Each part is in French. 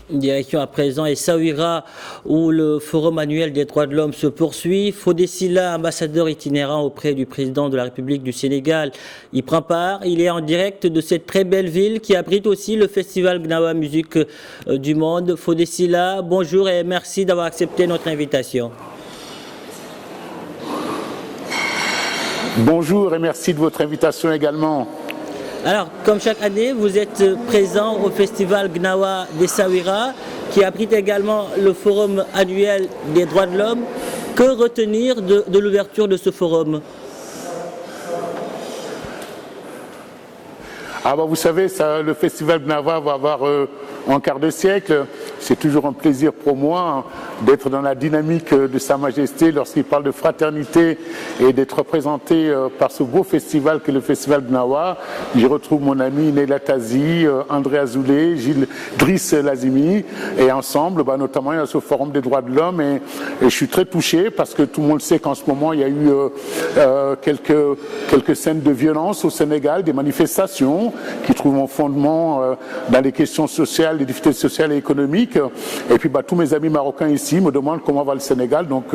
Direction à présent Essaouira, où le forum annuel des droits de l'homme se poursuit. Fodé Silla, ambassadeur itinérant auprès du président de la République du Sénégal, y prend part. Il est en direct de cette très belle ville qui abrite aussi le festival Gnawa Musique du Monde. Fodé Silla, bonjour et merci d'avoir accepté notre invitation. Bonjour et merci de votre invitation également. Alors, comme chaque année, vous êtes présent au festival Gnawa d'Essaouira, qui abrite également le forum annuel des droits de l'homme. Que retenir de l'ouverture de ce forum? Vous savez, le festival Gnawa va avoir un quart de siècle. C'est toujours un plaisir pour moi d'être dans la dynamique de Sa Majesté lorsqu'il parle de fraternité et d'être représenté par ce beau festival que le festival Gnawa. J'y retrouve mon ami Neila Tazi, André Azoulay, Gilles Driss Lazimi, et ensemble, notamment, il y a ce forum des droits de l'homme, et je suis très touché parce que tout le monde sait qu'en ce moment, il y a eu quelques scènes de violence au Sénégal, des manifestations qui trouvent un fondement dans les questions sociales, les difficultés sociales et économiques. Et puis tous mes amis marocains ici me demandent comment va le Sénégal, donc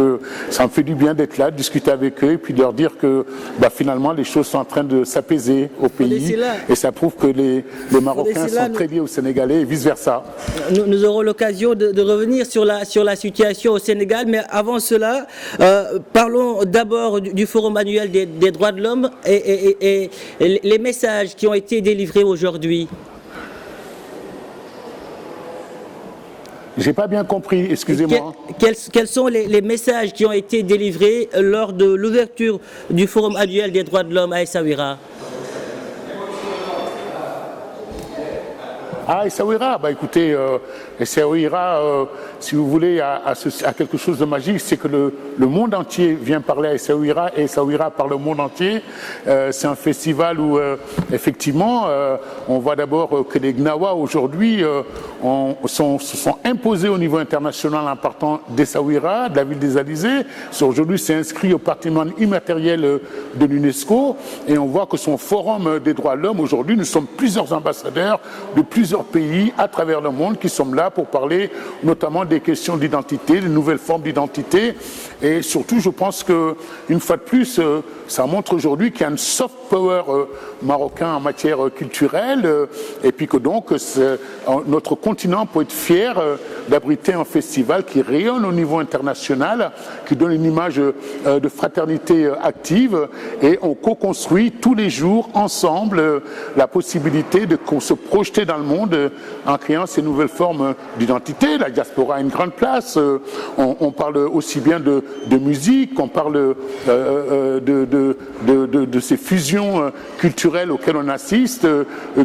ça me fait du bien d'être là, de discuter avec eux et puis de leur dire que finalement les choses sont en train de s'apaiser au pays, et ça prouve que les Marocains sont très liés aux Sénégalais et vice versa. Nous aurons l'occasion de revenir sur la situation au Sénégal, mais avant cela, parlons d'abord du forum annuel des droits de l'homme et les messages qui ont été délivrés aujourd'hui. J'ai pas bien compris, excusez-moi. Quels sont les messages qui ont été délivrés lors de l'ouverture du forum annuel des droits de l'homme à Essaouira? Essaouira, écoutez, Essaouira, si vous voulez, a quelque chose de magique, c'est que le monde entier vient parler à Essaouira, et Essaouira parle au monde entier. C'est un festival où, effectivement, on voit d'abord que les Gnawa, aujourd'hui, se sont imposés au niveau international en partant d'Essaouira, de la ville des Alizés. Aujourd'hui, c'est inscrit au patrimoine immatériel de l'UNESCO, et on voit que son forum des droits de l'homme, aujourd'hui, nous sommes plusieurs ambassadeurs de plusieurs pays à travers le monde qui sont là pour parler notamment des questions d'identité, de nouvelles formes d'identité. Et surtout, je pense qu'une fois de plus, ça montre aujourd'hui qu'il y a un soft power marocain en matière culturelle, et puis que donc notre continent peut être fier d'abriter un festival qui rayonne au niveau international, qui donne une image de fraternité active, et on co-construit tous les jours ensemble la possibilité de se projeter dans le monde en créant ces nouvelles formes d'identité. La diaspora a une grande place. On parle aussi bien de musique, on parle de ces fusions culturelles auxquelles on assiste,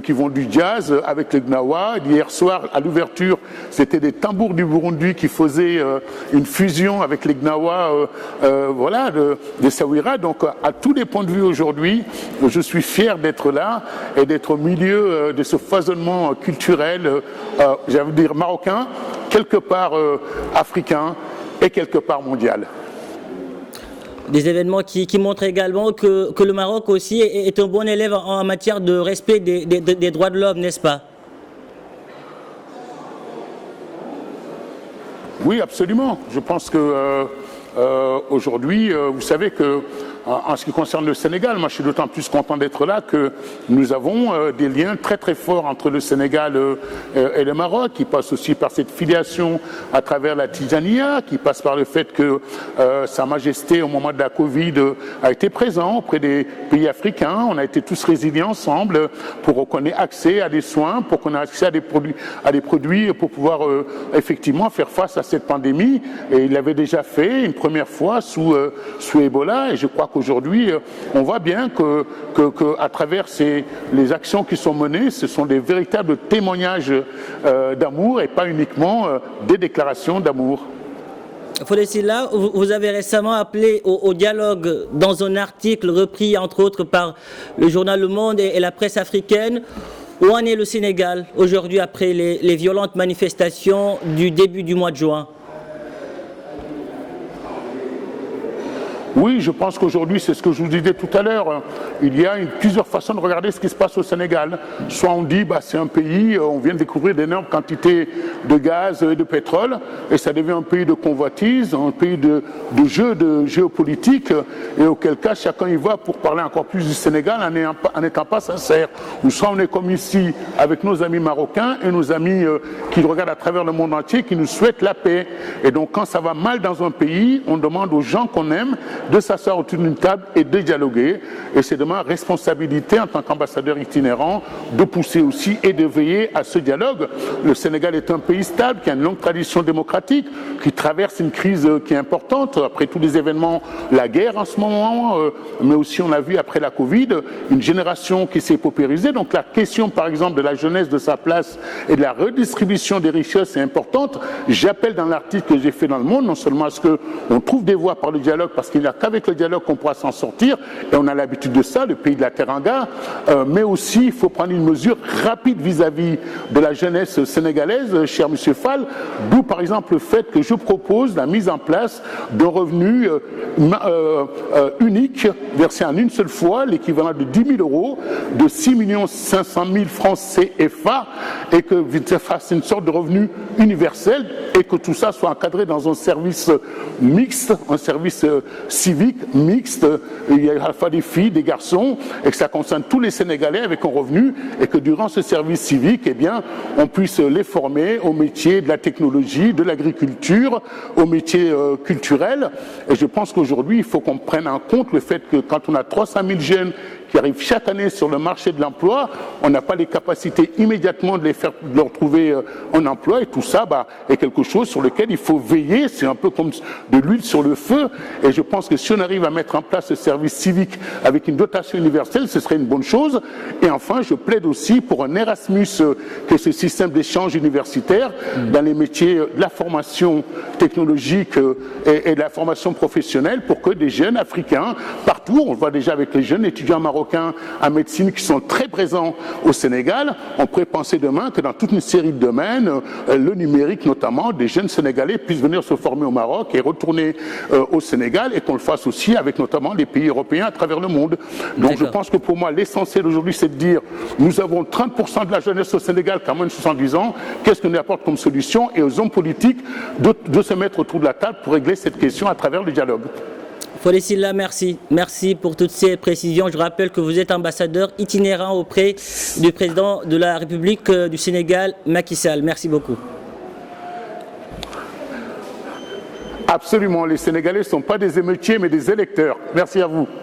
qui vont du jazz avec le Gnawa. Hier soir, à l'ouverture, c'était des tambours du Burundi qui faisaient une fusion avec les Gnawa de Essaouira. Donc, à tous les points de vue aujourd'hui, je suis fier d'être là et d'être au milieu de ce foisonnement culturel, j'allais dire marocain, quelque part africain et quelque part mondial. Des événements qui montrent également que le Maroc aussi est un bon élève en matière de respect des droits de l'homme, n'est-ce pas? Oui, absolument. Je pense que aujourd'hui, vous savez que en ce qui concerne le Sénégal, moi je suis d'autant plus content d'être là que nous avons des liens très très forts entre le Sénégal et le Maroc, qui passe aussi par cette filiation à travers la Tijaniya, qui passe par le fait que Sa Majesté au moment de la Covid a été présent auprès des pays africains. On a été tous résilients ensemble pour qu'on ait accès à des soins, pour qu'on ait accès à des produits pour pouvoir effectivement faire face à cette pandémie. Et il l'avait déjà fait une première fois sous Ebola, et je crois qu'aujourd'hui, on voit bien que à travers les actions qui sont menées, ce sont des véritables témoignages d'amour et pas uniquement des déclarations d'amour. Fodé Silla, vous avez récemment appelé au dialogue dans un article repris entre autres par le journal Le Monde et la presse africaine. Où en est le Sénégal aujourd'hui après les violentes manifestations du début du mois de juin? Oui, je pense qu'aujourd'hui, c'est ce que je vous disais tout à l'heure, il y a plusieurs façons de regarder ce qui se passe au Sénégal. Soit on dit, c'est un pays, on vient de découvrir d'énormes quantités de gaz et de pétrole, et ça devient un pays de convoitise, un pays de jeu de géopolitique, et auquel cas chacun y va pour parler encore plus du Sénégal en n'étant pas sincère. Ou soit on est comme ici avec nos amis marocains et nos amis qui regardent à travers le monde entier, qui nous souhaitent la paix. Et donc quand ça va mal dans un pays, on demande aux gens qu'on aime de s'asseoir autour d'une table et de dialoguer. Et c'est de ma responsabilité en tant qu'ambassadeur itinérant de pousser aussi et de veiller à ce dialogue. Le Sénégal est un pays stable, qui a une longue tradition démocratique, qui traverse une crise qui est importante, après tous les événements, la guerre en ce moment, mais aussi on a vu après la Covid, une génération qui s'est paupérisée. Donc la question par exemple de la jeunesse, de sa place et de la redistribution des richesses est importante. J'appelle dans l'article que j'ai fait dans Le Monde, non seulement à ce qu'on trouve des voies par le dialogue, parce qu'il n'y a qu'avec le dialogue qu'on pourra s'en sortir, et on a l'habitude de ça, le pays de la Teranga, mais aussi il faut prendre une mesure rapide vis-à-vis de la jeunesse sénégalaise, cher Monsieur Fall, d'où par exemple le fait que je propose la mise en place d'un revenu unique, versé en une seule fois, l'équivalent de 10 000 euros, de 6 500 000 francs CFA, et que ça fasse une sorte de revenu universel, et que tout ça soit encadré dans un service mixte, un service civique mixte, il y a à la fois des filles, des garçons, et que ça concerne tous les Sénégalais avec un revenu, et que durant ce service civique, eh bien, on puisse les former au métier de la technologie, de l'agriculture, au métier culturel. Et je pense qu'aujourd'hui, il faut qu'on prenne en compte le fait que quand on a 300 000 jeunes qui arrivent chaque année sur le marché de l'emploi, on n'a pas les capacités immédiatement de leur trouver un emploi, et tout ça est quelque chose sur lequel il faut veiller. C'est un peu comme de l'huile sur le feu, et je pense que si on arrive à mettre en place ce service civique avec une dotation universelle, ce serait une bonne chose. Et enfin, je plaide aussi pour un Erasmus, que est ce système d'échange universitaire dans les métiers de la formation technologique et de la formation professionnelle, pour que des jeunes africains, partout, on le voit déjà avec les jeunes étudiants marocains en médecine qui sont très présents au Sénégal, on pourrait penser demain que dans toute une série de domaines, le numérique notamment, des jeunes Sénégalais puissent venir se former au Maroc et retourner au Sénégal, et qu'on le fasse aussi avec notamment les pays européens à travers le monde. Donc je pense que pour moi l'essentiel aujourd'hui, c'est de dire nous avons 30% de la jeunesse au Sénégal qui a moins de 70 ans, qu'est-ce qu'on apporte comme solution, et aux hommes politiques de se mettre autour de la table pour régler cette question à travers le dialogue. Fodé Sylla, merci. Merci pour toutes ces précisions. Je rappelle que vous êtes ambassadeur itinérant auprès du président de la République du Sénégal, Macky Sall. Merci beaucoup. Absolument, les Sénégalais ne sont pas des émeutiers mais des électeurs. Merci à vous.